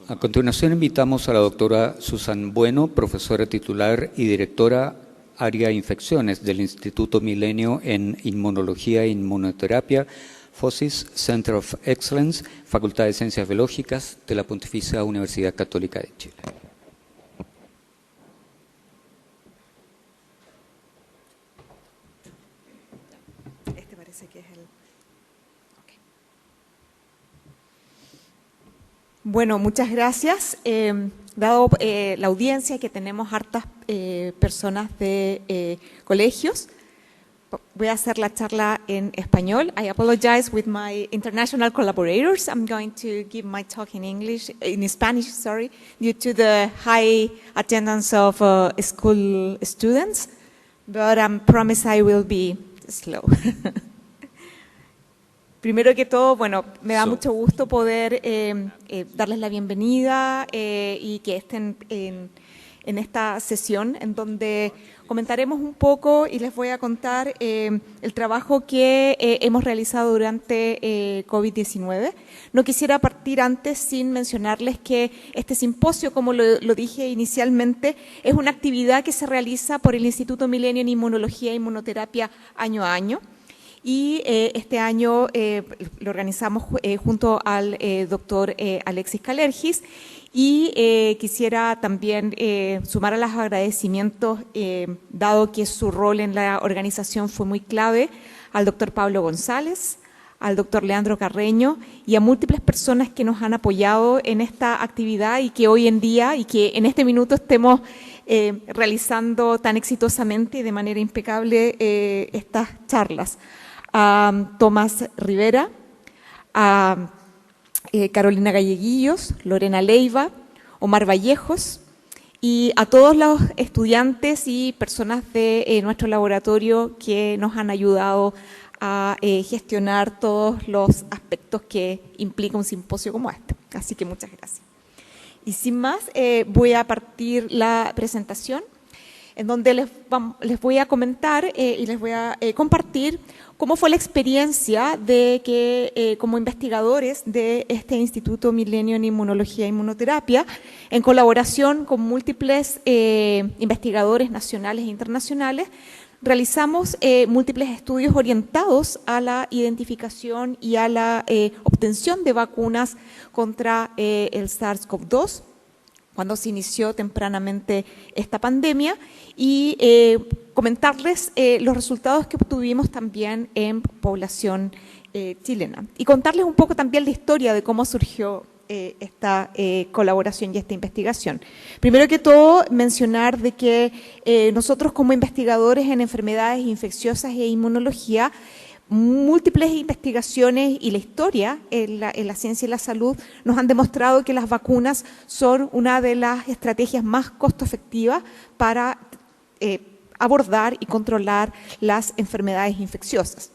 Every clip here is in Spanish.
A continuación invitamos a la doctora Susan Bueno, profesora titular y directora área infecciones del Instituto Milenio en Inmunología e Inmunoterapia, FOSIS, Center of Excellence, Facultad de Ciencias Biológicas de la Pontificia Universidad Católica de Chile. Este parece que es el... Okay. Bueno, muchas gracias. Dado la audiencia que tenemos hartas personas de colegios, voy a hacer la charla en español. I apologize with my international collaborators. I'm going to give my talk in English, in Spanish, sorry, due to the high attendance of school students. But I promise I will be slow. Primero que todo, bueno, me da mucho gusto poder darles la bienvenida y que estén en esta sesión en donde comentaremos un poco y les voy a contar el trabajo que hemos realizado durante COVID-19. No quisiera partir antes sin mencionarles que este simposio, como lo dije inicialmente, es una actividad que se realiza por el Instituto Milenio en Inmunología e Inmunoterapia año a año. Y este año lo organizamos junto al doctor Alexis Kalergis. Y quisiera también sumar a los agradecimientos, dado que su rol en la organización fue muy clave, al doctor Pablo González, al doctor Leandro Carreño y a múltiples personas que nos han apoyado en esta actividad y que hoy en día y que en este minuto estemos realizando tan exitosamente y de manera impecable estas charlas. A Tomás Rivera, a Carolina Galleguillos, Lorena Leiva, Omar Vallejos y a todos los estudiantes y personas de nuestro laboratorio que nos han ayudado a gestionar todos los aspectos que implica un simposio como este. Así que muchas gracias. Y sin más, voy a partir la presentación en donde les voy a comentar y les voy a compartir cómo fue la experiencia de que como investigadores de este Instituto Milenio en Inmunología e Inmunoterapia, en colaboración con múltiples investigadores nacionales e internacionales, realizamos múltiples estudios orientados a la identificación y a la obtención de vacunas contra el SARS-CoV-2, cuando se inició tempranamente esta pandemia, y comentarles los resultados que obtuvimos también en población chilena. Y contarles un poco también la historia de cómo surgió esta colaboración y esta investigación. Primero que todo, mencionar de que nosotros como investigadores en enfermedades infecciosas e inmunología, múltiples investigaciones y la historia en la ciencia y la salud nos han demostrado que las vacunas son una de las estrategias más costo efectivas para abordar y controlar las enfermedades infecciosas.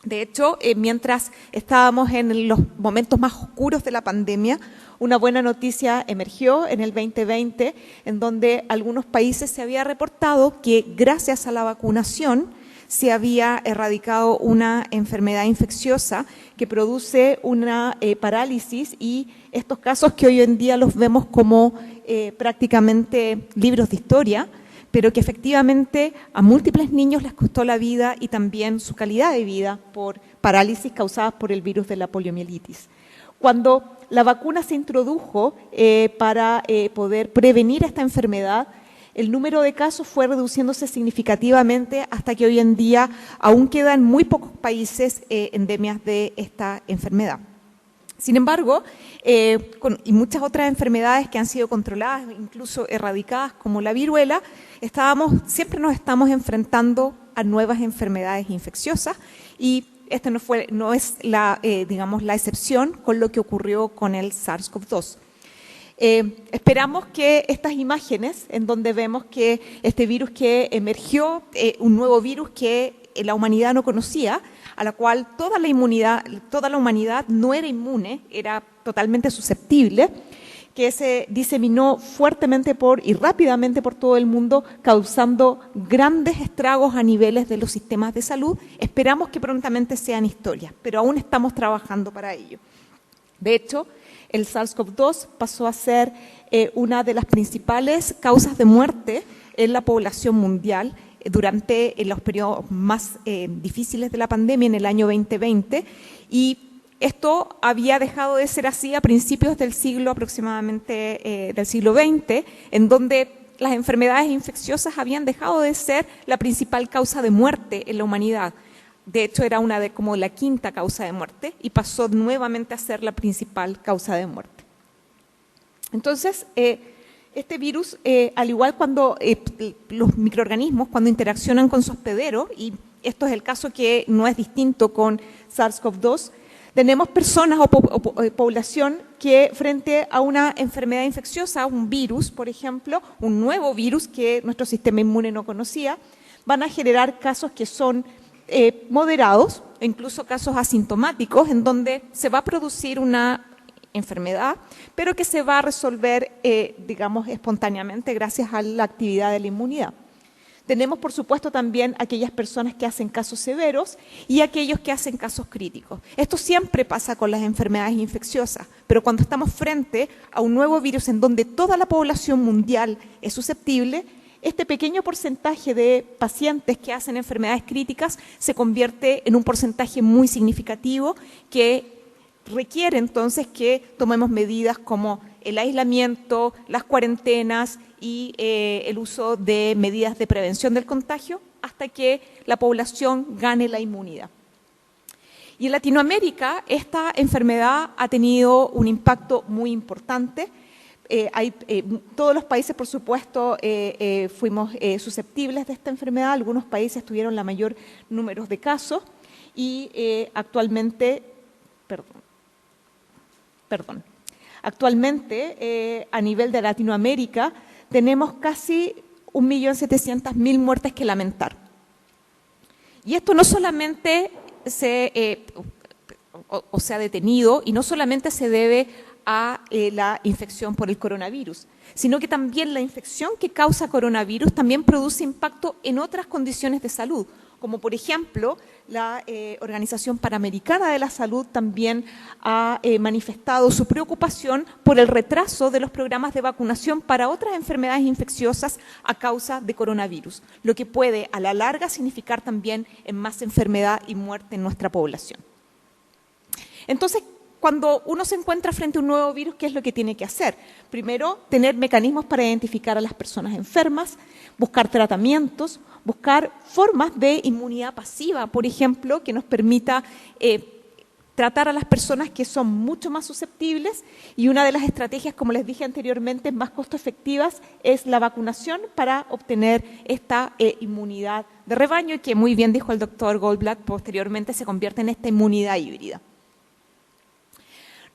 De hecho, mientras estábamos en los momentos más oscuros de la pandemia, una buena noticia emergió en el 2020, en donde algunos países se había reportado que gracias a la vacunación se había erradicado una enfermedad infecciosa que produce una parálisis, y estos casos que hoy en día los vemos como prácticamente libros de historia, pero que efectivamente a múltiples niños les costó la vida y también su calidad de vida por parálisis causadas por el virus de la poliomielitis. Cuando la vacuna se introdujo para poder prevenir esta enfermedad, el número de casos fue reduciéndose significativamente hasta que hoy en día aún quedan muy pocos países endemias de esta enfermedad. Sin embargo, y muchas otras enfermedades que han sido controladas, incluso erradicadas, como la viruela, siempre nos estamos enfrentando a nuevas enfermedades infecciosas, y esta no es la excepción con lo que ocurrió con el SARS-CoV-2. Esperamos que estas imágenes, en donde vemos que este virus que emergió, un nuevo virus que la humanidad no conocía, a la cual toda la humanidad no era inmune, era totalmente susceptible, que se diseminó fuertemente y rápidamente por todo el mundo, causando grandes estragos a niveles de los sistemas de salud. Esperamos que prontamente sean historia, pero aún estamos trabajando para ello. De hecho, el SARS-CoV-2 pasó a ser una de las principales causas de muerte en la población mundial durante los periodos más difíciles de la pandemia en el año 2020, y esto había dejado de ser así a principios del siglo aproximadamente del siglo XX, en donde las enfermedades infecciosas habían dejado de ser la principal causa de muerte en la humanidad. De hecho, era como la quinta causa de muerte y pasó nuevamente a ser la principal causa de muerte. Entonces, este virus, al igual cuando los microorganismos, cuando interaccionan con su hospedero, y esto es el caso que no es distinto con SARS-CoV-2, tenemos personas o población que frente a una enfermedad infecciosa, un virus, por ejemplo, un nuevo virus que nuestro sistema inmune no conocía, van a generar casos que son moderados, incluso casos asintomáticos, en donde se va a producir una enfermedad, pero que se va a resolver, digamos, espontáneamente gracias a la actividad de la inmunidad. Tenemos, por supuesto, también aquellas personas que hacen casos severos y aquellos que hacen casos críticos. Esto siempre pasa con las enfermedades infecciosas, pero cuando estamos frente a un nuevo virus en donde toda la población mundial es susceptible, este pequeño porcentaje de pacientes que hacen enfermedades críticas se convierte en un porcentaje muy significativo que requiere entonces que tomemos medidas como el aislamiento, las cuarentenas y el uso de medidas de prevención del contagio hasta que la población gane la inmunidad. Y en Latinoamérica esta enfermedad ha tenido un impacto muy importante. Todos los países, por supuesto, fuimos susceptibles de esta enfermedad. Algunos países tuvieron la mayor número de casos y actualmente, a nivel de Latinoamérica tenemos casi 1.700.000 muertes que lamentar. Y esto no solamente se ha detenido y no solamente se debe a la infección por el coronavirus, sino que también la infección que causa coronavirus también produce impacto en otras condiciones de salud, como por ejemplo la Organización Panamericana de la Salud también ha manifestado su preocupación por el retraso de los programas de vacunación para otras enfermedades infecciosas a causa de coronavirus, lo que puede a la larga significar también en más enfermedad y muerte en nuestra población. Entonces, cuando uno se encuentra frente a un nuevo virus, ¿qué es lo que tiene que hacer? Primero, tener mecanismos para identificar a las personas enfermas, buscar tratamientos, buscar formas de inmunidad pasiva, por ejemplo, que nos permita tratar a las personas que son mucho más susceptibles, y una de las estrategias, como les dije anteriormente, más costo efectivas es la vacunación para obtener esta inmunidad de rebaño, y que muy bien dijo el doctor Goldblatt, posteriormente se convierte en esta inmunidad híbrida.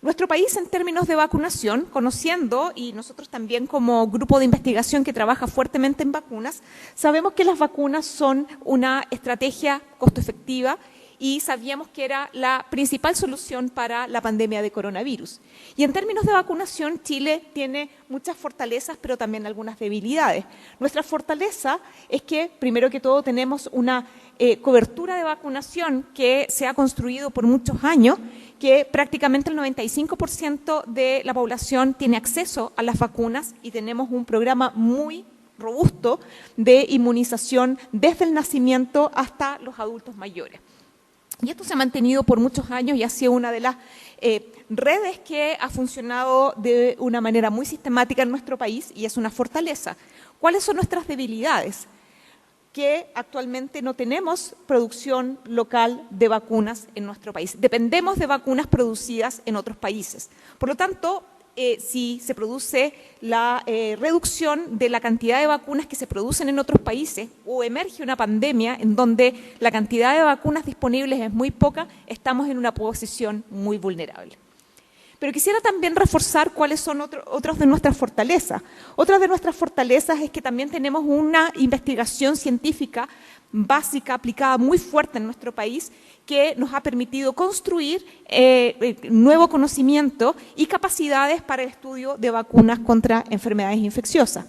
Nuestro país, en términos de vacunación, conociendo, y nosotros también como grupo de investigación que trabaja fuertemente en vacunas, sabemos que las vacunas son una estrategia costo efectiva y sabíamos que era la principal solución para la pandemia de coronavirus. Y en términos de vacunación, Chile tiene muchas fortalezas, pero también algunas debilidades. Nuestra fortaleza es que, primero que todo, tenemos una cobertura de vacunación que se ha construido por muchos años, que prácticamente el 95% de la población tiene acceso a las vacunas, y tenemos un programa muy robusto de inmunización desde el nacimiento hasta los adultos mayores. Y esto se ha mantenido por muchos años y ha sido una de las redes que ha funcionado de una manera muy sistemática en nuestro país, y es una fortaleza. ¿Cuáles son nuestras debilidades? Que actualmente no tenemos producción local de vacunas en nuestro país. Dependemos de vacunas producidas en otros países. Por lo tanto, si se produce la reducción de la cantidad de vacunas que se producen en otros países, o emerge una pandemia en donde la cantidad de vacunas disponibles es muy poca, estamos en una posición muy vulnerable. Pero quisiera también reforzar cuáles son otras de nuestras fortalezas. Otra de nuestras fortalezas es que también tenemos una investigación científica básica, aplicada muy fuerte en nuestro país, que nos ha permitido construir nuevo conocimiento y capacidades para el estudio de vacunas contra enfermedades infecciosas.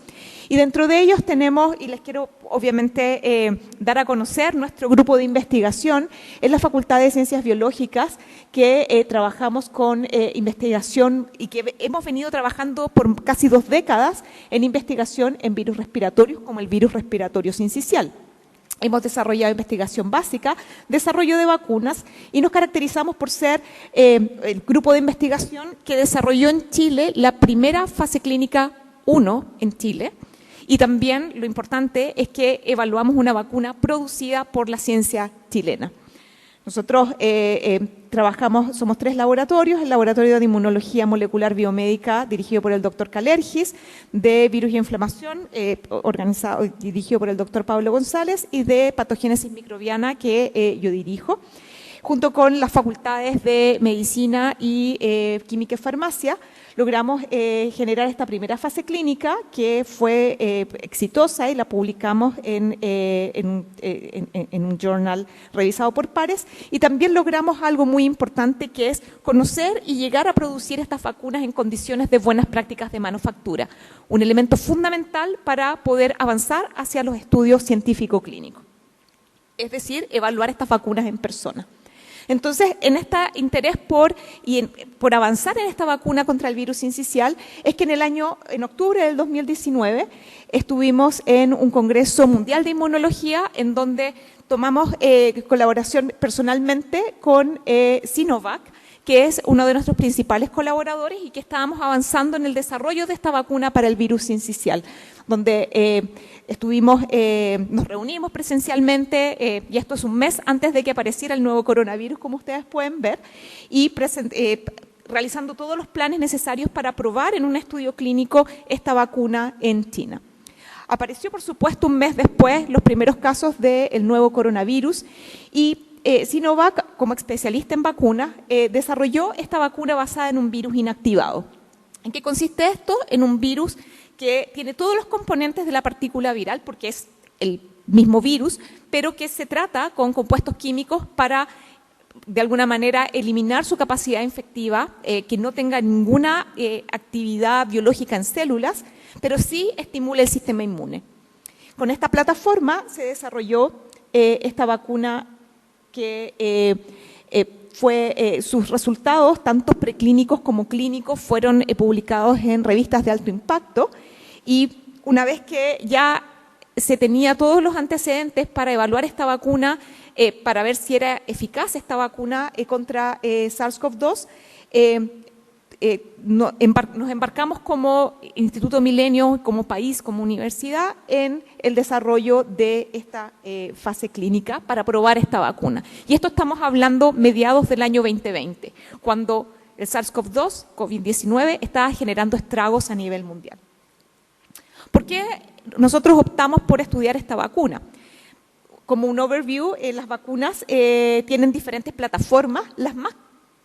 Y dentro de ellos tenemos, y les quiero obviamente dar a conocer nuestro grupo de investigación en la Facultad de Ciencias Biológicas, que trabajamos con investigación y que hemos venido trabajando por casi 2 décadas en investigación en virus respiratorios como el virus respiratorio sincicial. Hemos desarrollado investigación básica, desarrollo de vacunas y nos caracterizamos por ser el grupo de investigación que desarrolló en Chile la primera fase clínica 1 en Chile. Y también lo importante es que evaluamos una vacuna producida por la ciencia chilena. Nosotros trabajamos, somos 3 laboratorios: el Laboratorio de Inmunología Molecular Biomédica, dirigido por el doctor Calergis, de Virus y Inflamación, dirigido por el doctor Pablo González, y de Patogénesis Microbiana, que yo dirijo, junto con las facultades de Medicina y Química y Farmacia. Logramos generar esta primera fase clínica, que fue exitosa, y la publicamos en un journal revisado por pares, y también logramos algo muy importante, que es conocer y llegar a producir estas vacunas en condiciones de buenas prácticas de manufactura, un elemento fundamental para poder avanzar hacia los estudios científico-clínicos, es decir, evaluar estas vacunas en persona. Entonces, en este interés por avanzar en esta vacuna contra el virus sincicial, es que en octubre del 2019, estuvimos en un Congreso Mundial de Inmunología, en donde tomamos colaboración personalmente con Sinovac, que es uno de nuestros principales colaboradores, y que estábamos avanzando en el desarrollo de esta vacuna para el virus sincicial, donde nos reunimos presencialmente, y esto es un mes antes de que apareciera el nuevo coronavirus, como ustedes pueden ver, y realizando todos los planes necesarios para probar en un estudio clínico esta vacuna en China. Apareció, por supuesto, un mes después los primeros casos del nuevo coronavirus, y Sinovac, como especialista en vacunas, desarrolló esta vacuna basada en un virus inactivado. ¿En qué consiste esto? En un virus que tiene todos los componentes de la partícula viral, porque es el mismo virus, pero que se trata con compuestos químicos para, de alguna manera, eliminar su capacidad infectiva, que no tenga ninguna actividad biológica en células, pero sí estimula el sistema inmune. Con esta plataforma se desarrolló esta vacuna, que sus resultados, tanto preclínicos como clínicos, fueron publicados en revistas de alto impacto, y una vez que ya se tenía todos los antecedentes para evaluar esta vacuna, para ver si era eficaz esta vacuna contra SARS-CoV-2, nos embarcamos como Instituto Milenio, como país, como universidad, en el desarrollo de esta fase clínica para probar esta vacuna. Y esto estamos hablando mediados del año 2020, cuando el SARS-CoV-2, COVID-19, estaba generando estragos a nivel mundial. ¿Por qué nosotros optamos por estudiar esta vacuna? Como un overview, las vacunas tienen diferentes plataformas. Las más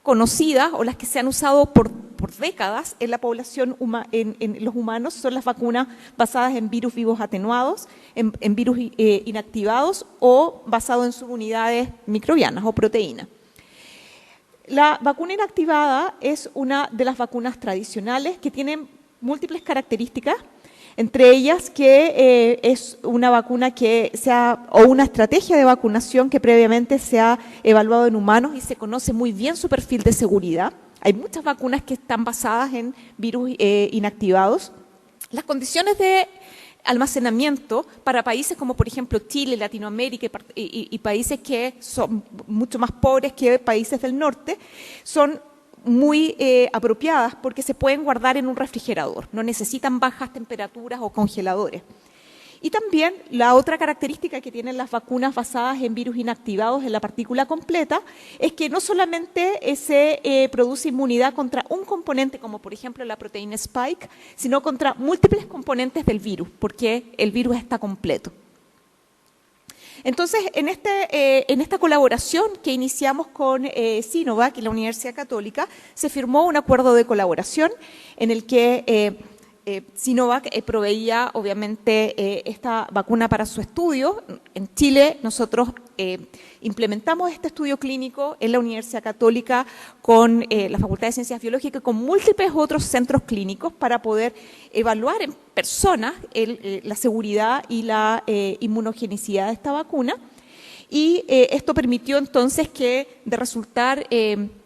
conocidas, o las que se han usado por décadas en la población, en los humanos, son las vacunas basadas en virus vivos atenuados, en virus inactivados, o basados en subunidades microbianas o proteínas. La vacuna inactivada es una de las vacunas tradicionales que tienen múltiples características, entre ellas que es una vacuna o una estrategia de vacunación que previamente se ha evaluado en humanos y se conoce muy bien su perfil de seguridad. Hay muchas vacunas que están basadas en virus inactivados. Las condiciones de almacenamiento para países como, por ejemplo, Chile, Latinoamérica y países que son mucho más pobres que países del norte, son muy apropiadas, porque se pueden guardar en un refrigerador, no necesitan bajas temperaturas o congeladores. Y también la otra característica que tienen las vacunas basadas en virus inactivados en la partícula completa es que no solamente se produce inmunidad contra un componente, como por ejemplo la proteína Spike, sino contra múltiples componentes del virus, porque el virus está completo. Entonces, en esta colaboración que iniciamos con Sinovac y la Universidad Católica, se firmó un acuerdo de colaboración en el que Sinovac proveía, obviamente, esta vacuna para su estudio. En Chile nosotros implementamos este estudio clínico en la Universidad Católica con la Facultad de Ciencias Biológicas y con múltiples otros centros clínicos para poder evaluar en personas la seguridad y la inmunogenicidad de esta vacuna. Y esto permitió entonces que de resultar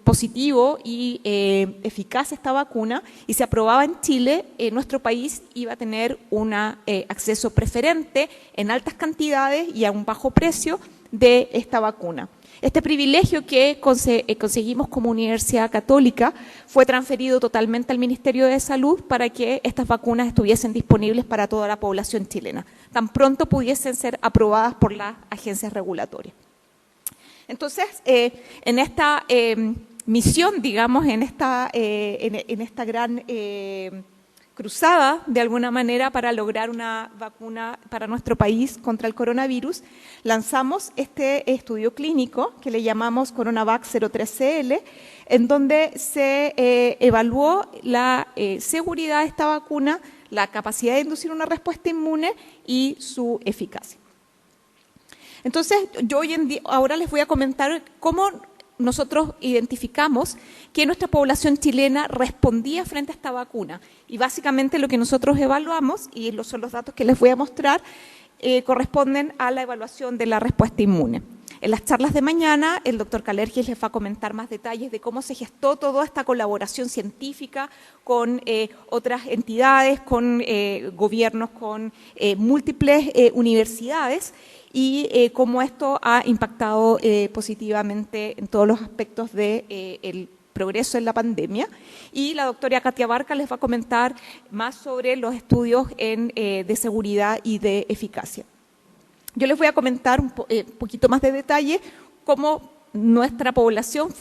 positivo y eficaz esta vacuna y se aprobaba en Chile, nuestro país iba a tener un acceso preferente en altas cantidades y a un bajo precio de esta vacuna. Este privilegio que conseguimos como Universidad Católica fue transferido totalmente al Ministerio de Salud para que estas vacunas estuviesen disponibles para toda la población chilena, tan pronto pudiesen ser aprobadas por las agencias regulatorias. Entonces, en esta misión, digamos, en esta gran cruzada, de alguna manera, para lograr una vacuna para nuestro país contra el coronavirus, lanzamos este estudio clínico que le llamamos CoronaVac 03CL, en donde se evaluó la seguridad de esta vacuna, la capacidad de inducir una respuesta inmune y su eficacia. Entonces, yo ahora les voy a comentar cómo nosotros identificamos que nuestra población chilena respondía frente a esta vacuna. Y básicamente lo que nosotros evaluamos, y son los datos que les voy a mostrar, corresponden a la evaluación de la respuesta inmune. En las charlas de mañana, el doctor Kalergis les va a comentar más detalles de cómo se gestó toda esta colaboración científica con otras entidades, con gobiernos, con múltiples universidades, y cómo esto ha impactado positivamente en todos los aspectos del progreso en la pandemia. Y la doctora Katia Barca les va a comentar más sobre los estudios de seguridad y de eficacia. Yo les voy a comentar un poquito más de detalle cómo nuestra población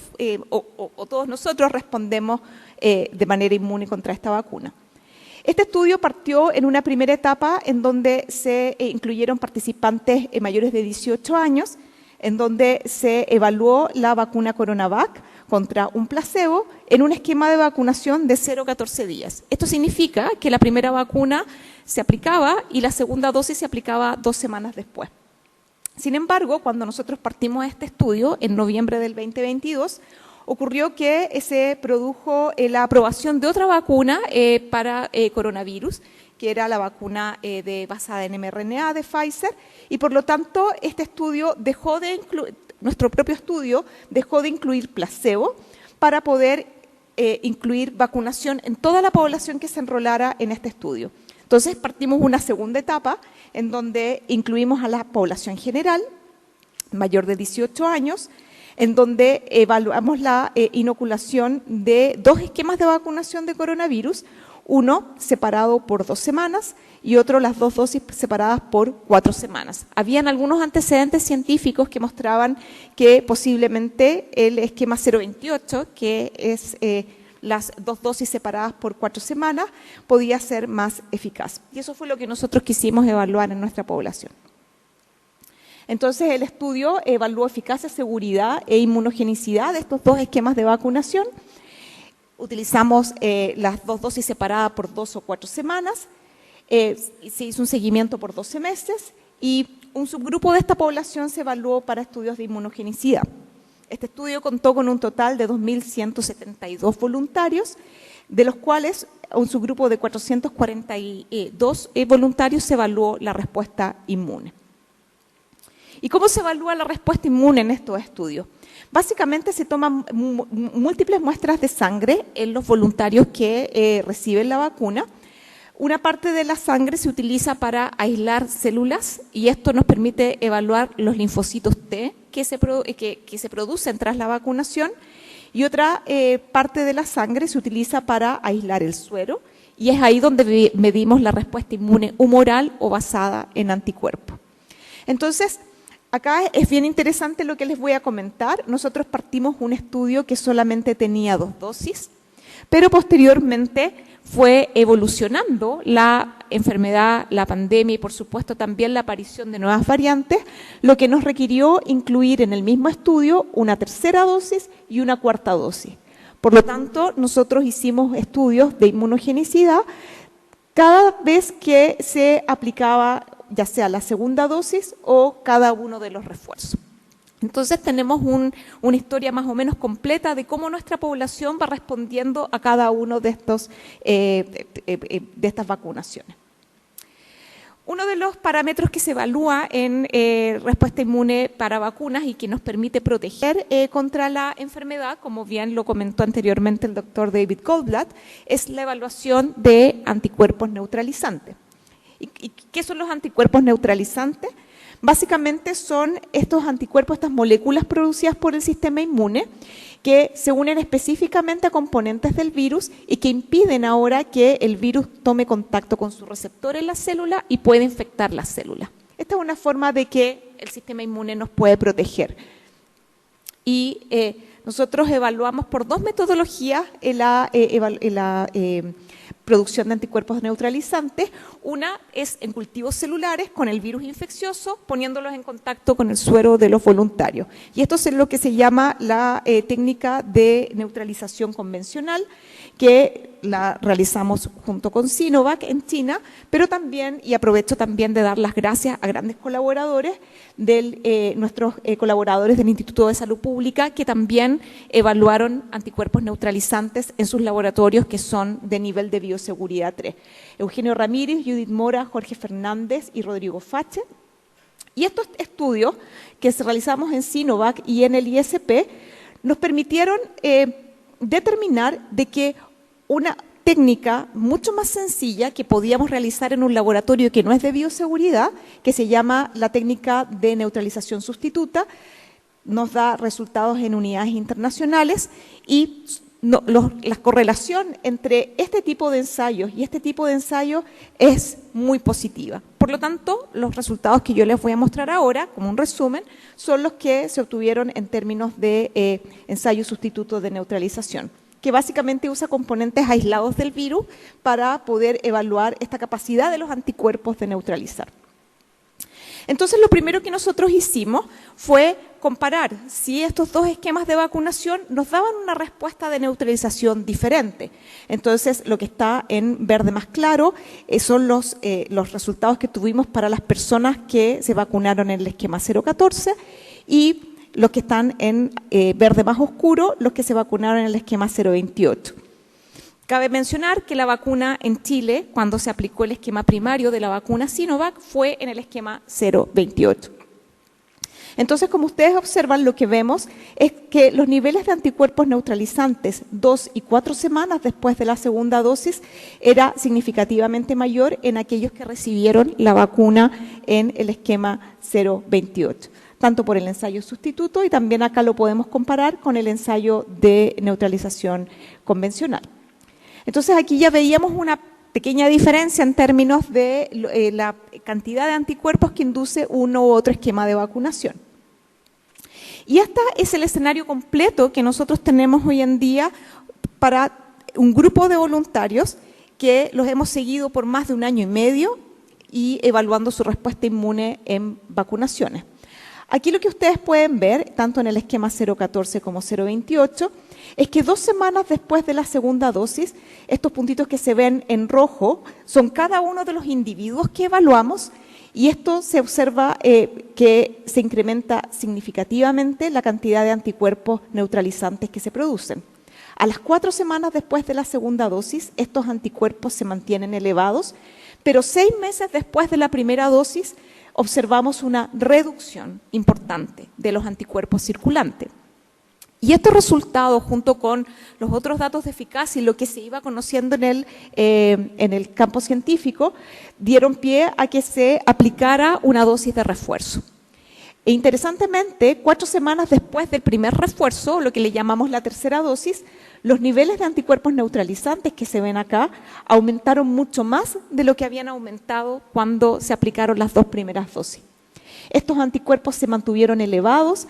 o todos nosotros respondemos de manera inmune contra esta vacuna. Este estudio partió en una primera etapa en donde se incluyeron participantes mayores de 18 años, en donde se evaluó la vacuna CoronaVac contra un placebo en un esquema de vacunación de 0 a 14 días. Esto significa que la primera vacuna se aplicaba y la segunda dosis se aplicaba 2 semanas después. Sin embargo, cuando nosotros partimos a este estudio, en noviembre del 2022, ocurrió que se produjo la aprobación de otra vacuna para coronavirus, que era la vacuna basada en mRNA de Pfizer, y por lo tanto este estudio nuestro propio estudio dejó de incluir placebo para poder incluir vacunación en toda la población que se enrolara en este estudio. Entonces partimos una segunda etapa en donde incluimos a la población general, mayor de 18 años, en donde evaluamos la inoculación de 2 esquemas de vacunación de coronavirus, uno separado por 2 semanas y otro las 2 dosis separadas por 4 semanas. Habían algunos antecedentes científicos que mostraban que posiblemente el esquema 028, que es las 2 dosis separadas por 4 semanas, podía ser más eficaz. Y eso fue lo que nosotros quisimos evaluar en nuestra población. Entonces, el estudio evaluó eficacia, seguridad e inmunogenicidad de estos 2 esquemas de vacunación. Utilizamos las 2 dosis separadas por 2 o 4 semanas. Se hizo un seguimiento por 12 meses y un subgrupo de esta población se evaluó para estudios de inmunogenicidad. Este estudio contó con un total de 2.172 voluntarios, de los cuales un subgrupo de 442 voluntarios se evaluó la respuesta inmune. ¿Y cómo se evalúa la respuesta inmune en estos estudios? Básicamente se toman múltiples muestras de sangre en los voluntarios que reciben la vacuna. Una parte de la sangre se utiliza para aislar células y esto nos permite evaluar los linfocitos T que se producen tras la vacunación, y otra parte de la sangre se utiliza para aislar el suero, y es ahí donde medimos la respuesta inmune humoral o basada en anticuerpos. Entonces, acá es bien interesante lo que les voy a comentar. Nosotros partimos un estudio que solamente tenía 2 dosis, pero posteriormente fue evolucionando la enfermedad, la pandemia y por supuesto también la aparición de nuevas variantes, lo que nos requirió incluir en el mismo estudio una 3ª dosis y una 4ª dosis. Por lo tanto, nosotros hicimos estudios de inmunogenicidad cada vez que se aplicaba ya sea la 2ª dosis o cada uno de los refuerzos. Entonces tenemos una historia más o menos completa de cómo nuestra población va respondiendo a cada uno de estas vacunaciones. Uno de los parámetros que se evalúa en respuesta inmune para vacunas y que nos permite proteger contra la enfermedad, como bien lo comentó anteriormente el doctor David Goldblatt, es la evaluación de anticuerpos neutralizantes. ¿Y qué son los anticuerpos neutralizantes? Básicamente son estos anticuerpos, estas moléculas producidas por el sistema inmune que se unen específicamente a componentes del virus y que impiden ahora que el virus tome contacto con su receptor en la célula y pueda infectar la célula. Esta es una forma de que el sistema inmune nos puede proteger. Y nosotros evaluamos por dos metodologías la producción de anticuerpos neutralizantes. Una es en cultivos celulares con el virus infeccioso, poniéndolos en contacto con el suero de los voluntarios. Y esto es lo que se llama la técnica de neutralización convencional, que la realizamos junto con Sinovac en China, pero también, y aprovecho también de dar las gracias a grandes colaboradores, nuestros colaboradores del Instituto de Salud Pública, que también evaluaron anticuerpos neutralizantes en sus laboratorios que son de nivel de bioseguridad 3. Eugenio Ramírez, Judith Mora, Jorge Fernández y Rodrigo Fache. Y estos estudios que realizamos en Sinovac y en el ISP nos permitieron determinar de que una técnica mucho más sencilla que podíamos realizar en un laboratorio que no es de bioseguridad, que se llama la técnica de neutralización sustituta, nos da resultados en unidades internacionales y la correlación entre este tipo de ensayos y este tipo de ensayos es muy positiva. Por lo tanto, los resultados que yo les voy a mostrar ahora, como un resumen, son los que se obtuvieron en términos de ensayo sustituto de neutralización, que básicamente usa componentes aislados del virus para poder evaluar esta capacidad de los anticuerpos de neutralizar. Entonces, lo primero que nosotros hicimos fue comparar si estos dos esquemas de vacunación nos daban una respuesta de neutralización diferente. Entonces, lo que está en verde más claro son los resultados que tuvimos para las personas que se vacunaron en el esquema 014 y los que están en verde más oscuro, los que se vacunaron en el esquema 028. Cabe mencionar que la vacuna en Chile, cuando se aplicó el esquema primario de la vacuna Sinovac, fue en el esquema 028. Entonces, como ustedes observan, lo que vemos es que los niveles de anticuerpos neutralizantes 2 y 4 semanas después de la segunda dosis era significativamente mayor en aquellos que recibieron la vacuna en el esquema 028. Tanto por el ensayo sustituto y también acá lo podemos comparar con el ensayo de neutralización convencional. Entonces aquí ya veíamos una pequeña diferencia en términos de la cantidad de anticuerpos que induce uno u otro esquema de vacunación. Y este es el escenario completo que nosotros tenemos hoy en día para un grupo de voluntarios que los hemos seguido por más de 1 año y medio y evaluando su respuesta inmune en vacunaciones. Aquí lo que ustedes pueden ver, tanto en el esquema 014 como 028, es que 2 semanas después de la segunda dosis, estos puntitos que se ven en rojo son cada uno de los individuos que evaluamos y esto se observa que se incrementa significativamente la cantidad de anticuerpos neutralizantes que se producen. A las 4 semanas después de la segunda dosis, estos anticuerpos se mantienen elevados, pero 6 meses después de la primera dosis, observamos una reducción importante de los anticuerpos circulantes. Y estos resultados, junto con los otros datos de eficacia y lo que se iba conociendo en el campo científico, dieron pie a que se aplicara una dosis de refuerzo. E interesantemente, 4 semanas después del primer refuerzo, lo que le llamamos la tercera dosis, los niveles de anticuerpos neutralizantes que se ven acá aumentaron mucho más de lo que habían aumentado cuando se aplicaron las 2 primeras dosis. Estos anticuerpos se mantuvieron elevados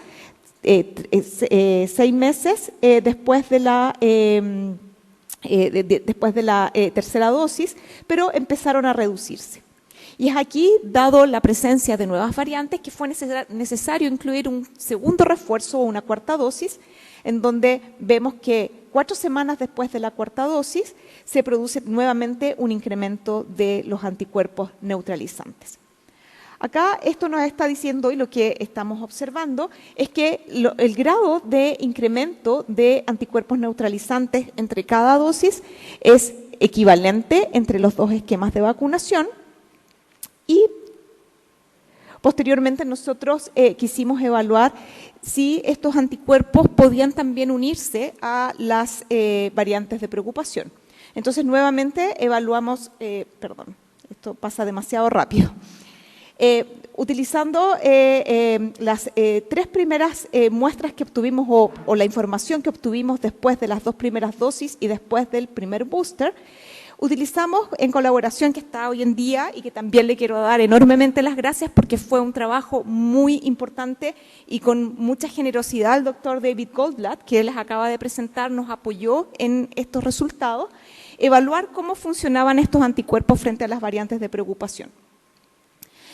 6 meses después de la tercera dosis, pero empezaron a reducirse. Y es aquí, dado la presencia de nuevas variantes, que fue necesario incluir un segundo refuerzo o una cuarta dosis, en donde vemos que 4 semanas después de la cuarta dosis se produce nuevamente un incremento de los anticuerpos neutralizantes. Acá esto nos está diciendo, y lo que estamos observando, es que el grado de incremento de anticuerpos neutralizantes entre cada dosis es equivalente entre los dos esquemas de vacunación. Y posteriormente nosotros quisimos evaluar si estos anticuerpos podían también unirse a las variantes de preocupación. Entonces, nuevamente evaluamos, perdón, esto pasa demasiado rápido. Utilizando las tres primeras muestras que obtuvimos o la información que obtuvimos después de las dos primeras dosis y después del primer booster, utilizamos en colaboración que está hoy en día y que también le quiero dar enormemente las gracias porque fue un trabajo muy importante y con mucha generosidad el doctor David Goldblatt, que les acaba de presentar, nos apoyó en estos resultados, evaluar cómo funcionaban estos anticuerpos frente a las variantes de preocupación.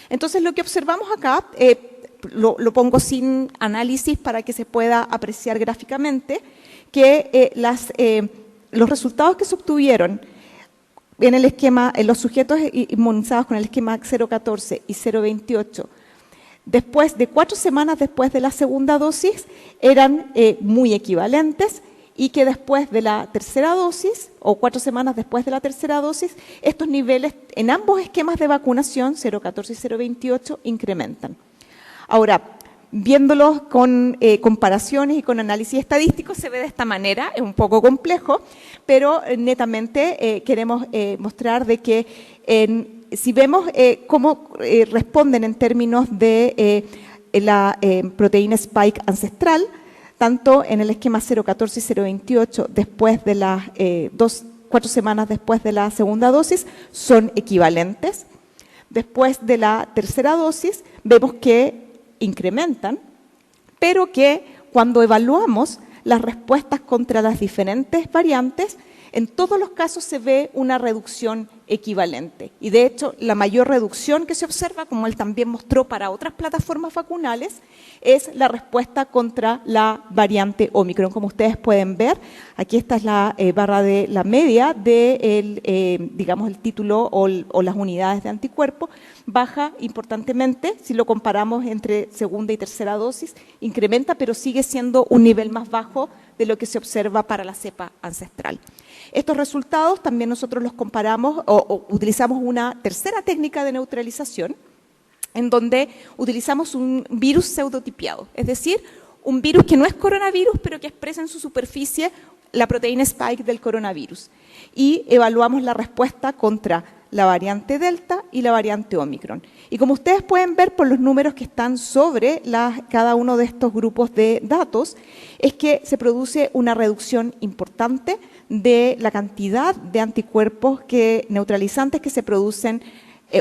Entonces, lo que observamos acá, lo pongo sin análisis para que se pueda apreciar gráficamente, que los resultados que se obtuvieron en el esquema, en los sujetos inmunizados con el esquema 014 y 028, después de 4 semanas después de la segunda dosis, eran muy equivalentes, y que después de la tercera dosis, o 4 semanas después de la tercera dosis, estos niveles en ambos esquemas de vacunación, 014 y 028, incrementan. Ahora, viéndolos con comparaciones y con análisis estadístico, se ve de esta manera, es un poco complejo, pero netamente queremos mostrar de que si vemos cómo responden en términos de la proteína spike ancestral, tanto en el esquema 014 y 028, después de las 4 semanas después de la segunda dosis, son equivalentes. Después de la tercera dosis, vemos que incrementan, pero que cuando evaluamos las respuestas contra las diferentes variantes, en todos los casos se ve una reducción equivalente. Y de hecho, la mayor reducción que se observa, como él también mostró para otras plataformas vacunales, es la respuesta contra la variante Omicron. Como ustedes pueden ver, aquí esta es la barra de la media de digamos, el título o las unidades de anticuerpo. Baja importantemente, si lo comparamos entre segunda y tercera dosis, incrementa, pero sigue siendo un nivel más bajo de lo que se observa para la cepa ancestral. Estos resultados también nosotros los comparamos o utilizamos una tercera técnica de neutralización en donde utilizamos un virus pseudotipiado, es decir, un virus que no es coronavirus pero que expresa en su superficie la proteína spike del coronavirus y evaluamos la respuesta contra la variante Delta y la variante Omicron. Y como ustedes pueden ver por los números que están sobre cada uno de estos grupos de datos, es que se produce una reducción importante de la cantidad de anticuerpos neutralizantes que se producen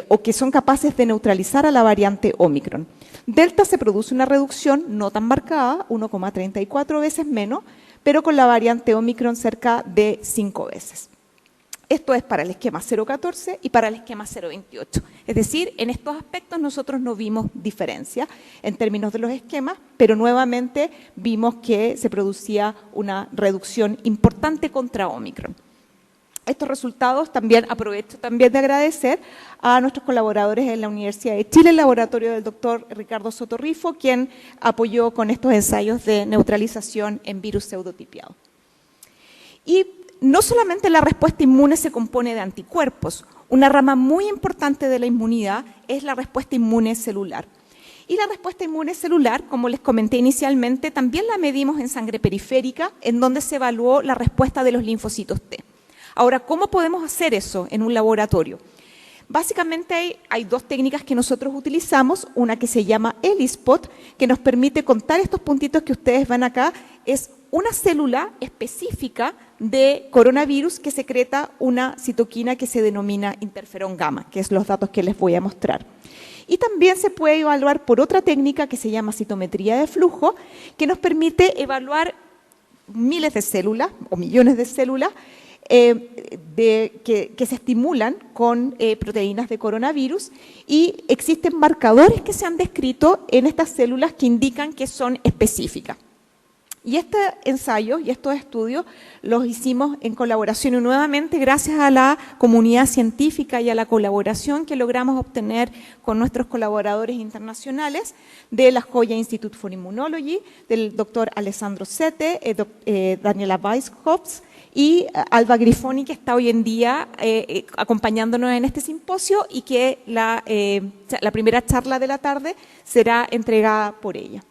o que son capaces de neutralizar a la variante Omicron. Delta se produce una reducción no tan marcada, 1,34 veces menos, pero con la variante Omicron cerca de 5 veces. Esto es para el esquema 014 y para el esquema 028. Es decir, en estos aspectos nosotros no vimos diferencia en términos de los esquemas, pero nuevamente vimos que se producía una reducción importante contra Omicron. Estos resultados también aprovecho también de agradecer a nuestros colaboradores en la Universidad de Chile, el laboratorio del doctor Ricardo Sotorrifo, quien apoyó con estos ensayos de neutralización en virus pseudotipiado. Y no solamente la respuesta inmune se compone de anticuerpos, una rama muy importante de la inmunidad es la respuesta inmune celular. Y la respuesta inmune celular, como les comenté inicialmente, también la medimos en sangre periférica, en donde se evaluó la respuesta de los linfocitos T. Ahora, ¿cómo podemos hacer eso en un laboratorio? Básicamente hay 2 técnicas que nosotros utilizamos, una que se llama ELISpot, que nos permite contar estos puntitos que ustedes ven acá, es una célula específica de coronavirus que secreta una citoquina que se denomina interferón gamma, que es los datos que les voy a mostrar. Y también se puede evaluar por otra técnica que se llama citometría de flujo, que nos permite evaluar miles de células o millones de células que se estimulan con proteínas de coronavirus y existen marcadores que se han descrito en estas células que indican que son específicas. Y este ensayo y estos estudios los hicimos en colaboración y nuevamente gracias a la comunidad científica y a la colaboración que logramos obtener con nuestros colaboradores internacionales de la Joya Institute for Immunology, del doctor Alessandro Sete, Daniela Weisskopf y Alba Grifoni, que está hoy en día acompañándonos en este simposio y que la primera charla de la tarde será entregada por ella.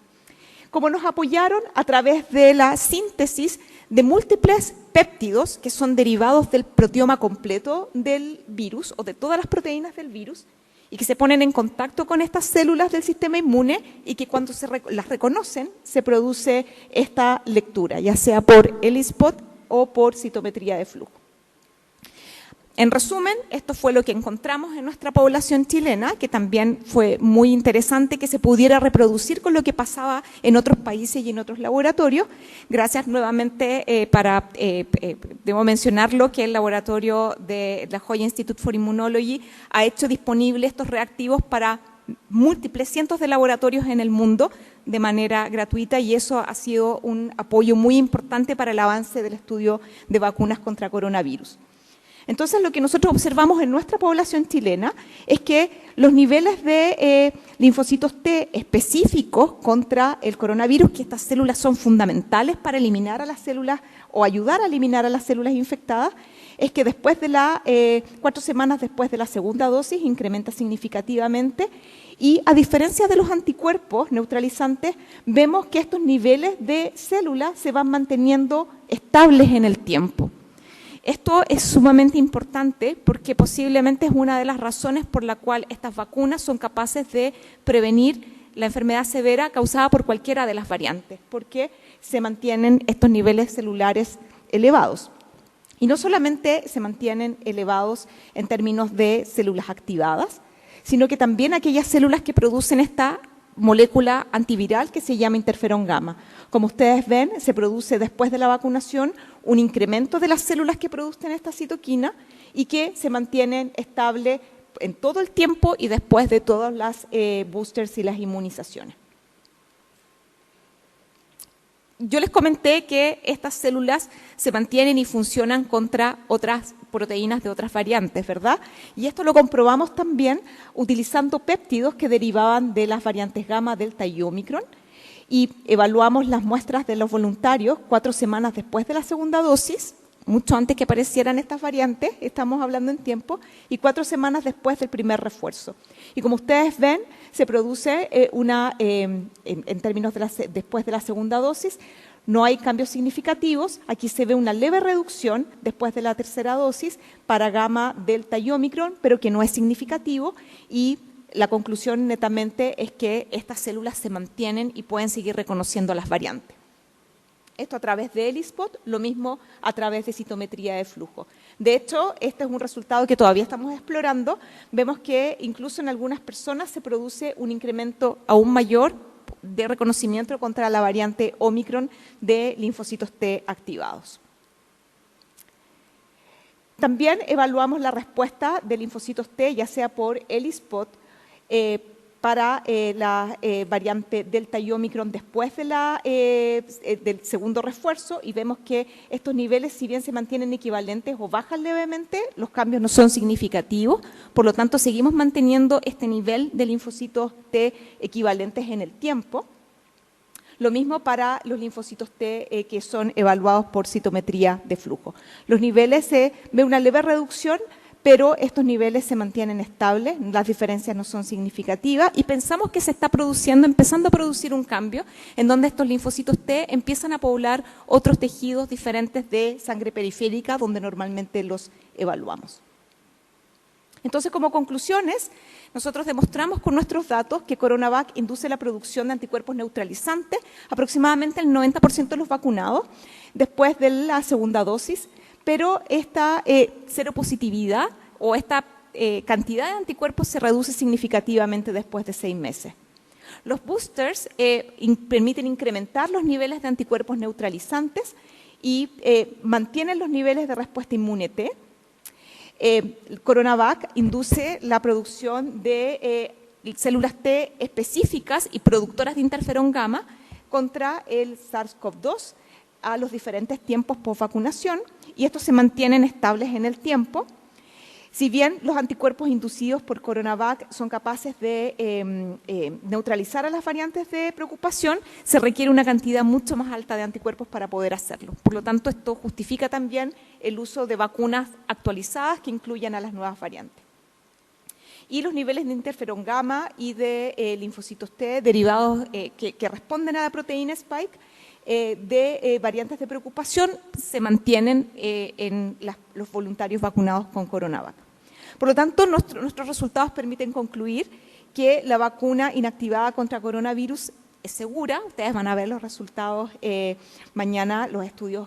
Como nos apoyaron a través de la síntesis de múltiples péptidos que son derivados del proteoma completo del virus o de todas las proteínas del virus y que se ponen en contacto con estas células del sistema inmune y que cuando las reconocen se produce esta lectura, ya sea por ELISpot o por citometría de flujo. En resumen, esto fue lo que encontramos en nuestra población chilena, que también fue muy interesante que se pudiera reproducir con lo que pasaba en otros países y en otros laboratorios. Gracias nuevamente debo mencionarlo, que el laboratorio de la Joya Institute for Immunology ha hecho disponible estos reactivos para múltiples cientos de laboratorios en el mundo de manera gratuita y eso ha sido un apoyo muy importante para el avance del estudio de vacunas contra coronavirus. Entonces, lo que nosotros observamos en nuestra población chilena es que los niveles de linfocitos T específicos contra el coronavirus, que estas células son fundamentales para eliminar a las células o ayudar a eliminar a las células infectadas, es que después de 4 semanas después de la segunda dosis incrementa significativamente y a diferencia de los anticuerpos neutralizantes, vemos que estos niveles de células se van manteniendo estables en el tiempo. Esto es sumamente importante porque posiblemente es una de las razones por la cual estas vacunas son capaces de prevenir la enfermedad severa causada por cualquiera de las variantes, porque se mantienen estos niveles celulares elevados. Y no solamente se mantienen elevados en términos de células activadas, sino que también aquellas células que producen esta molécula antiviral que se llama interferón gamma. Como ustedes ven, se produce después de la vacunación un incremento de las células que producen esta citoquina y que se mantienen estables en todo el tiempo y después de todas las boosters y las inmunizaciones. Yo les comenté que estas células se mantienen y funcionan contra otras proteínas de otras variantes, ¿verdad? Y esto lo comprobamos también utilizando péptidos que derivaban de las variantes gamma, delta y ómicron, y evaluamos las muestras de los voluntarios 4 semanas después de la segunda dosis, mucho antes que aparecieran estas variantes, estamos hablando en tiempo, y 4 semanas después del primer refuerzo. Y como ustedes ven, se produce en términos de después de la segunda dosis, no hay cambios significativos, aquí se ve una leve reducción después de la tercera dosis para gamma, delta y ómicron, pero que no es significativo y la conclusión netamente es que estas células se mantienen y pueden seguir reconociendo las variantes. Esto a través de ELISpot, lo mismo a través de citometría de flujo. De hecho, este es un resultado que todavía estamos explorando. Vemos que incluso en algunas personas se produce un incremento aún mayor de reconocimiento contra la variante Omicron de linfocitos T activados. También evaluamos la respuesta de linfocitos T, ya sea por ELISpot, para la variante delta y ómicron después de del segundo refuerzo y vemos que estos niveles, si bien se mantienen equivalentes o bajan levemente, los cambios no son significativos, por lo tanto seguimos manteniendo este nivel de linfocitos T equivalentes en el tiempo. Lo mismo para los linfocitos T que son evaluados por citometría de flujo. Los niveles se ve una leve reducción, pero estos niveles se mantienen estables, las diferencias no son significativas y pensamos que se está empezando a producir un cambio en donde estos linfocitos T empiezan a poblar otros tejidos diferentes de sangre periférica donde normalmente los evaluamos. Entonces, como conclusiones, nosotros demostramos con nuestros datos que CoronaVac induce la producción de anticuerpos neutralizantes, aproximadamente el 90% de los vacunados, después de la segunda dosis, pero esta seropositividad o esta cantidad de anticuerpos se reduce significativamente después de 6 meses. Los boosters permiten incrementar los niveles de anticuerpos neutralizantes y mantienen los niveles de respuesta inmune T. CoronaVac induce la producción de células T específicas y productoras de interferón gamma, contra el SARS-CoV-2 a los diferentes tiempos post-vacunación, y estos se mantienen estables en el tiempo. Si bien los anticuerpos inducidos por CoronaVac son capaces de neutralizar a las variantes de preocupación, se requiere una cantidad mucho más alta de anticuerpos para poder hacerlo. Por lo tanto, esto justifica también el uso de vacunas actualizadas que incluyan a las nuevas variantes. Y los niveles de interferón gamma y de linfocitos T derivados que responden a la proteína Spike de variantes de preocupación se mantienen en los voluntarios vacunados con CoronaVac. Por lo tanto, nuestros resultados permiten concluir que la vacuna inactivada contra coronavirus es segura. Ustedes van a ver los resultados mañana, los estudios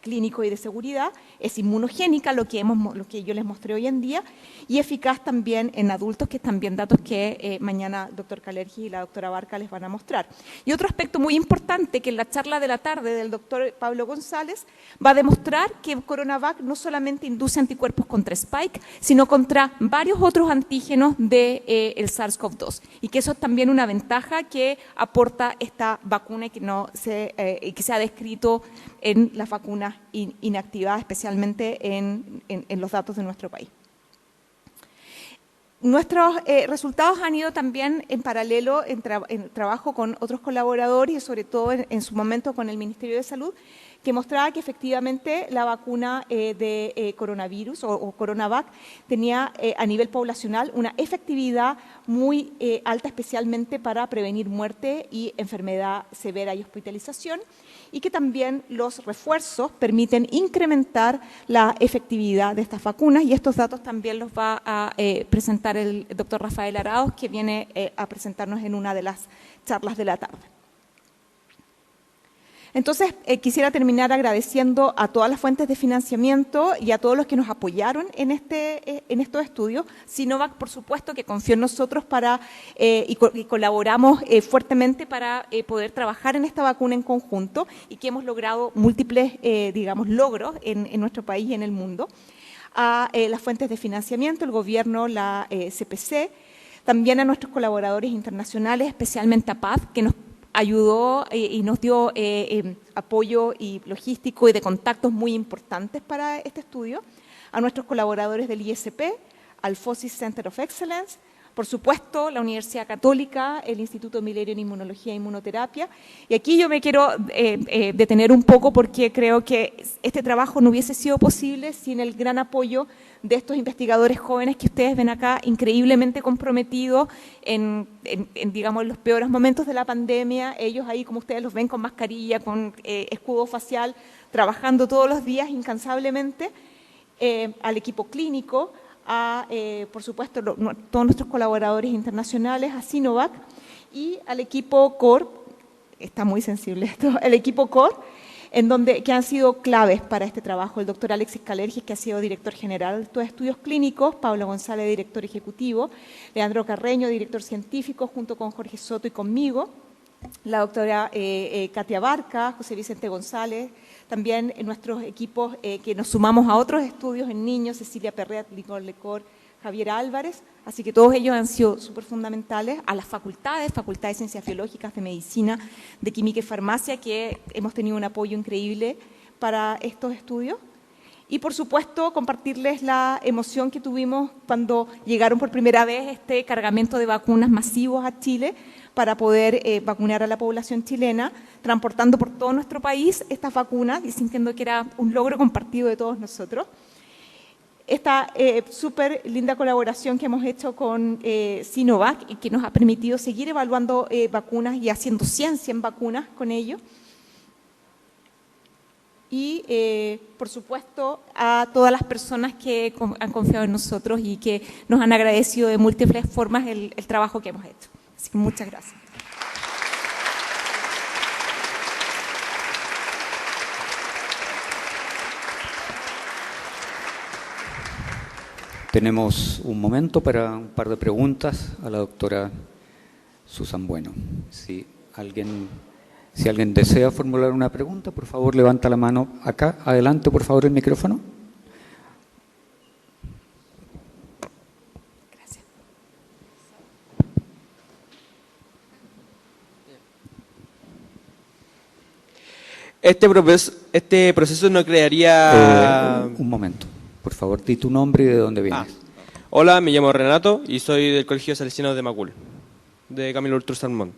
clínicos y de seguridad. Es inmunogénica, lo que yo les mostré hoy en día, y eficaz también en adultos, que es también datos que mañana el doctor Kalergi y la doctora Barca les van a mostrar. Y otro aspecto muy importante, que en la charla de la tarde del doctor Pablo González va a demostrar que CoronaVac no solamente induce anticuerpos contra Spike, sino contra varios otros antígenos del SARS-CoV-2, y que eso es también una ventaja que aporta esta vacuna y que se ha descrito en las vacunas inactivadas, especialmente en los datos de nuestro país. Nuestros resultados han ido también en paralelo en trabajo con otros colaboradores y sobre todo en su momento con el Ministerio de Salud, que mostraba que efectivamente la vacuna de coronavirus o CoronaVac tenía a nivel poblacional una efectividad muy alta, especialmente para prevenir muerte y enfermedad severa y hospitalización, y que también los refuerzos permiten incrementar la efectividad de estas vacunas, y estos datos también los va a presentar el doctor Rafael Arauz, que viene a presentarnos en una de las charlas de la tarde. Entonces, quisiera terminar agradeciendo a todas las fuentes de financiamiento y a todos los que nos apoyaron en estos estudios. Sinovac, por supuesto, que confió en nosotros y colaboramos fuertemente para poder trabajar en esta vacuna en conjunto, y que hemos logrado múltiples, logros en nuestro país y en el mundo. A las fuentes de financiamiento, el gobierno, la CPC, también a nuestros colaboradores internacionales, especialmente a PATH, que nos ayudó y nos dio apoyo y logístico y de contactos muy importantes para este estudio, a nuestros colaboradores del ISP, al FOSIS Center of Excellence, por supuesto, la Universidad Católica, el Instituto Milenio en Inmunología e Inmunoterapia. Y aquí yo me quiero detener un poco, porque creo que este trabajo no hubiese sido posible sin el gran apoyo de estos investigadores jóvenes que ustedes ven acá, increíblemente comprometidos en los peores momentos de la pandemia. Ellos ahí, como ustedes los ven, con mascarilla, con escudo facial, trabajando todos los días incansablemente, al equipo clínico, por supuesto, todos nuestros colaboradores internacionales, a Sinovac, y al equipo CORE, está muy sensible esto, el equipo CORE, que han sido claves para este trabajo. El doctor Alexis Kalergi, que ha sido director general de estos estudios clínicos, Pablo González, director ejecutivo, Leandro Carreño, director científico, junto con Jorge Soto y conmigo, la doctora Katia Barca, José Vicente González, también en nuestros equipos que nos sumamos a otros estudios en niños, Cecilia Perret, Nicole Lecor, Javier Álvarez, así que todos ellos han sido súper fundamentales, a las facultades de Ciencias Biológicas, de Medicina, de Química y Farmacia, que hemos tenido un apoyo increíble para estos estudios. Y, por supuesto, compartirles la emoción que tuvimos cuando llegaron por primera vez este cargamento de vacunas masivos a Chile para poder vacunar a la población chilena, transportando por todo nuestro país estas vacunas y sintiendo que era un logro compartido de todos nosotros. Esta súper linda colaboración que hemos hecho con Sinovac y que nos ha permitido seguir evaluando vacunas y haciendo ciencia en vacunas con ellos. Y, por supuesto, a todas las personas que han confiado en nosotros y que nos han agradecido de múltiples formas el trabajo que hemos hecho. Así que muchas gracias. Tenemos un momento para un par de preguntas a la doctora Susan Bueno. Si alguien desea formular una pregunta, por favor, levanta la mano acá. Adelante, por favor, el micrófono. Gracias. este proceso no crearía... Un momento, por favor, di tu nombre y de dónde vienes. Hola, me llamo Renato y soy del Colegio Salesiano de Macul, de Camilo Urtur Salmón.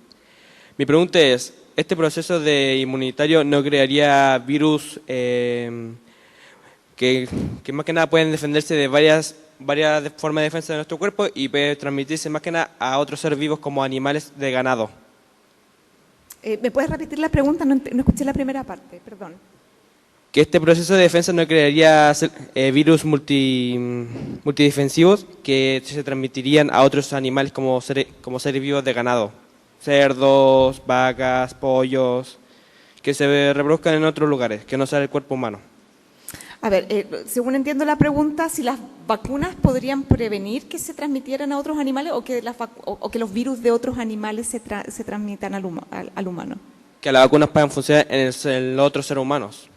Mi pregunta es, ¿este proceso de inmunitario no crearía virus que más que nada pueden defenderse de varias formas de defensa de nuestro cuerpo y puede transmitirse más que nada a otros seres vivos como animales de ganado? ¿Me puedes repetir la pregunta? No escuché la primera parte, perdón. Que este proceso de defensa no crearía virus multidefensivos que se transmitirían a otros animales como seres vivos de ganado. Cerdos, vacas, pollos, que se reproduzcan en otros lugares, que no sea el cuerpo humano. A ver, según entiendo la pregunta, si las vacunas podrían prevenir que se transmitieran a otros animales o que los virus de otros animales se transmitan al humano. Que las vacunas puedan funcionar en los otros seres humanos.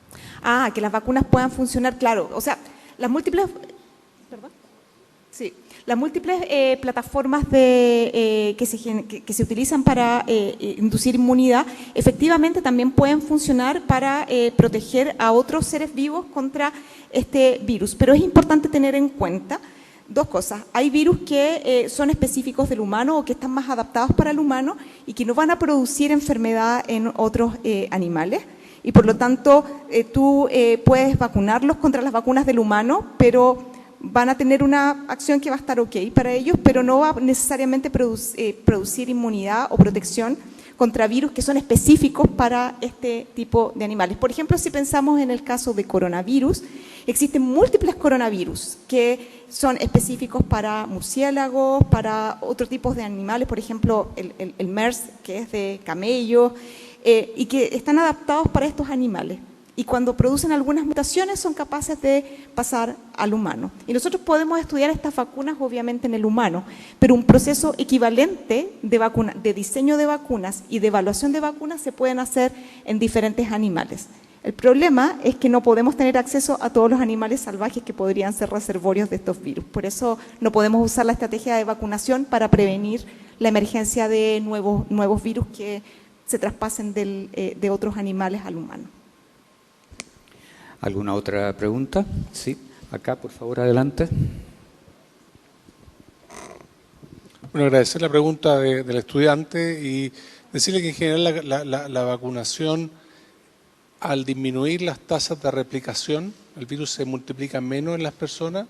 Que las vacunas puedan funcionar, claro. O sea, las múltiples plataformas que se utilizan para inducir inmunidad, efectivamente también pueden funcionar para proteger a otros seres vivos contra este virus. Pero es importante tener en cuenta dos cosas. Hay virus que son específicos del humano o que están más adaptados para el humano y que no van a producir enfermedad en otros animales. Y por lo tanto, tú puedes vacunarlos contra las vacunas del humano, pero van a tener una acción que va a estar ok para ellos, pero no va a necesariamente producir inmunidad o protección contra virus que son específicos para este tipo de animales. Por ejemplo, si pensamos en el caso de coronavirus, existen múltiples coronavirus que son específicos para murciélagos, para otros tipos de animales, por ejemplo, el MERS, que es de camellos, y que están adaptados para estos animales. Y cuando producen algunas mutaciones son capaces de pasar al humano. Y nosotros podemos estudiar estas vacunas obviamente en el humano, pero un proceso equivalente de diseño de vacunas y de evaluación de vacunas se pueden hacer en diferentes animales. El problema es que no podemos tener acceso a todos los animales salvajes que podrían ser reservorios de estos virus. Por eso no podemos usar la estrategia de vacunación para prevenir la emergencia de nuevos virus que se traspasen de otros animales al humano. ¿Alguna otra pregunta? Sí, acá, por favor, adelante. Bueno, agradecer la pregunta del estudiante y decirle que en general la vacunación, al disminuir las tasas de replicación, el virus se multiplica menos en las personas,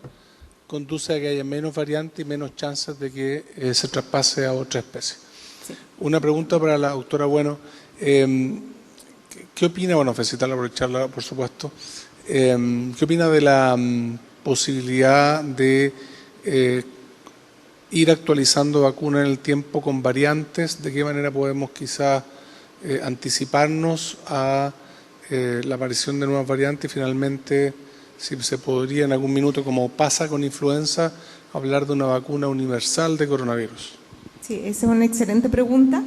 conduce a que haya menos variantes y menos chances de que se traspase a otra especie. Sí. Una pregunta para la doctora Bueno. ¿Qué opina? Bueno, felicitarla por echarla, por supuesto. ¿Qué opina de la posibilidad de ir actualizando vacunas en el tiempo con variantes? ¿De qué manera podemos quizás anticiparnos a la aparición de nuevas variantes y finalmente, si se podría en algún minuto, como pasa con influenza, hablar de una vacuna universal de coronavirus? Sí, esa es una excelente pregunta.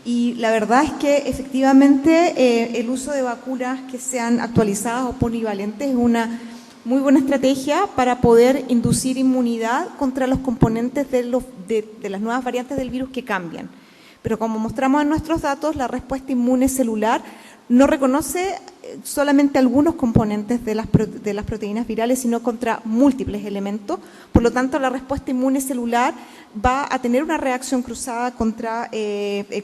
Y la verdad es que efectivamente el uso de vacunas que sean actualizadas o polivalentes es una muy buena estrategia para poder inducir inmunidad contra los componentes de las nuevas variantes del virus que cambian. Pero como mostramos en nuestros datos, la respuesta inmune celular no reconoce solamente algunos componentes de las proteínas virales, sino contra múltiples elementos. Por lo tanto, la respuesta inmune celular va a tener una reacción cruzada contra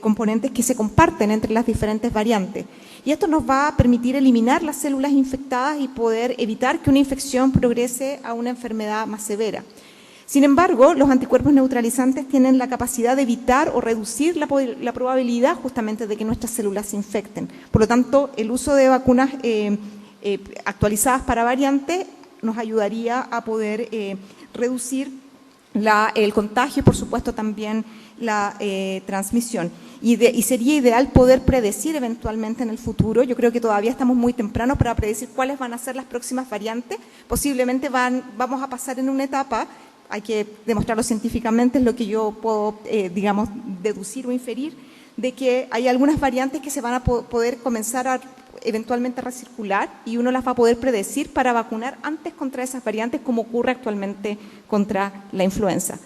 componentes que se comparten entre las diferentes variantes. Y esto nos va a permitir eliminar las células infectadas y poder evitar que una infección progrese a una enfermedad más severa. Sin embargo, los anticuerpos neutralizantes tienen la capacidad de evitar o reducir la probabilidad justamente de que nuestras células se infecten. Por lo tanto, el uso de vacunas actualizadas para variantes nos ayudaría a poder reducir el contagio y, por supuesto, también la transmisión. Y sería ideal poder predecir eventualmente en el futuro. Yo creo que todavía estamos muy temprano para predecir cuáles van a ser las próximas variantes. Posiblemente vamos a pasar en una etapa, hay que demostrarlo científicamente, es lo que yo puedo, digamos, deducir o inferir, de que hay algunas variantes que se van a poder comenzar a eventualmente recircular y uno las va a poder predecir para vacunar antes contra esas variantes, como ocurre actualmente contra la influenza.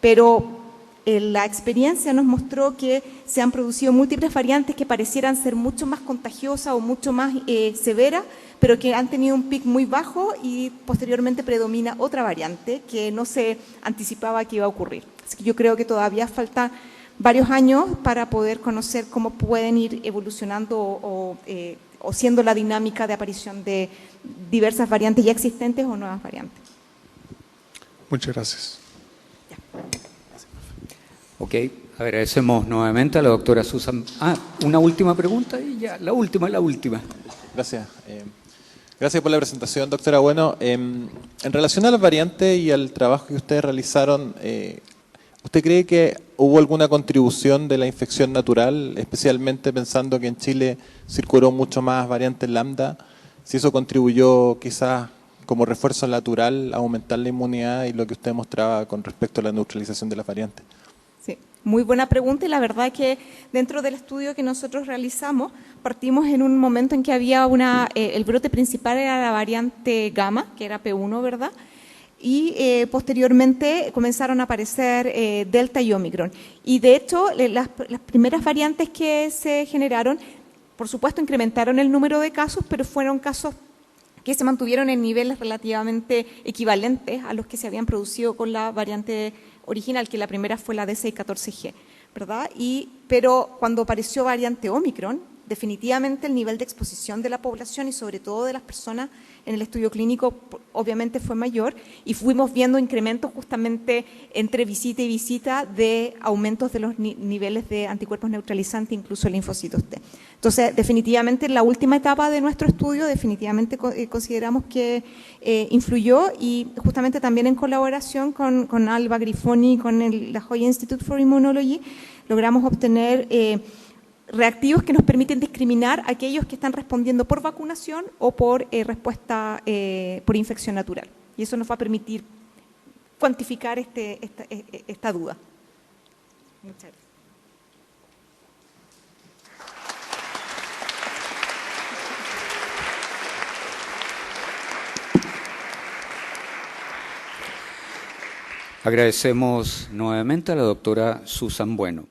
Pero la experiencia nos mostró que se han producido múltiples variantes que parecieran ser mucho más contagiosas o mucho más severas, pero que han tenido un pic muy bajo y posteriormente predomina otra variante que no se anticipaba que iba a ocurrir. Así que yo creo que todavía faltan varios años para poder conocer cómo pueden ir evolucionando o siendo la dinámica de aparición de diversas variantes ya existentes o nuevas variantes. Muchas gracias. Ok, agradecemos nuevamente a la doctora Susan. Una última pregunta y ya, la última. Gracias. Gracias por la presentación, doctora Bueno. En relación a las variantes y al trabajo que ustedes realizaron, ¿usted cree que hubo alguna contribución de la infección natural, especialmente pensando que en Chile circuló mucho más variante lambda? Si eso contribuyó quizás como refuerzo natural a aumentar la inmunidad y lo que usted mostraba con respecto a la neutralización de las variantes. Sí, muy buena pregunta y la verdad que dentro del estudio que nosotros realizamos partimos en un momento en que había el brote principal era la variante gamma, que era P1, ¿verdad? Y posteriormente comenzaron a aparecer Delta y Omicron. Y de hecho, las primeras variantes que se generaron, por supuesto, incrementaron el número de casos, pero fueron casos que se mantuvieron en niveles relativamente equivalentes a los que se habían producido con la variante original, que la primera fue la D614G, ¿verdad? Pero cuando apareció variante Omicron, definitivamente el nivel de exposición de la población y sobre todo de las personas en el estudio clínico obviamente fue mayor y fuimos viendo incrementos justamente entre visita y visita de aumentos de los niveles de anticuerpos neutralizantes, incluso linfocitos T. Entonces, definitivamente en la última etapa de nuestro estudio, definitivamente consideramos que influyó y justamente también en colaboración con Alba Grifoni y con la Joya Institute for Immunology, logramos obtener reactivos que nos permiten discriminar a aquellos que están respondiendo por vacunación o por respuesta por infección natural. Y eso nos va a permitir cuantificar esta duda. Muchas gracias. Agradecemos nuevamente a la doctora Susan Bueno.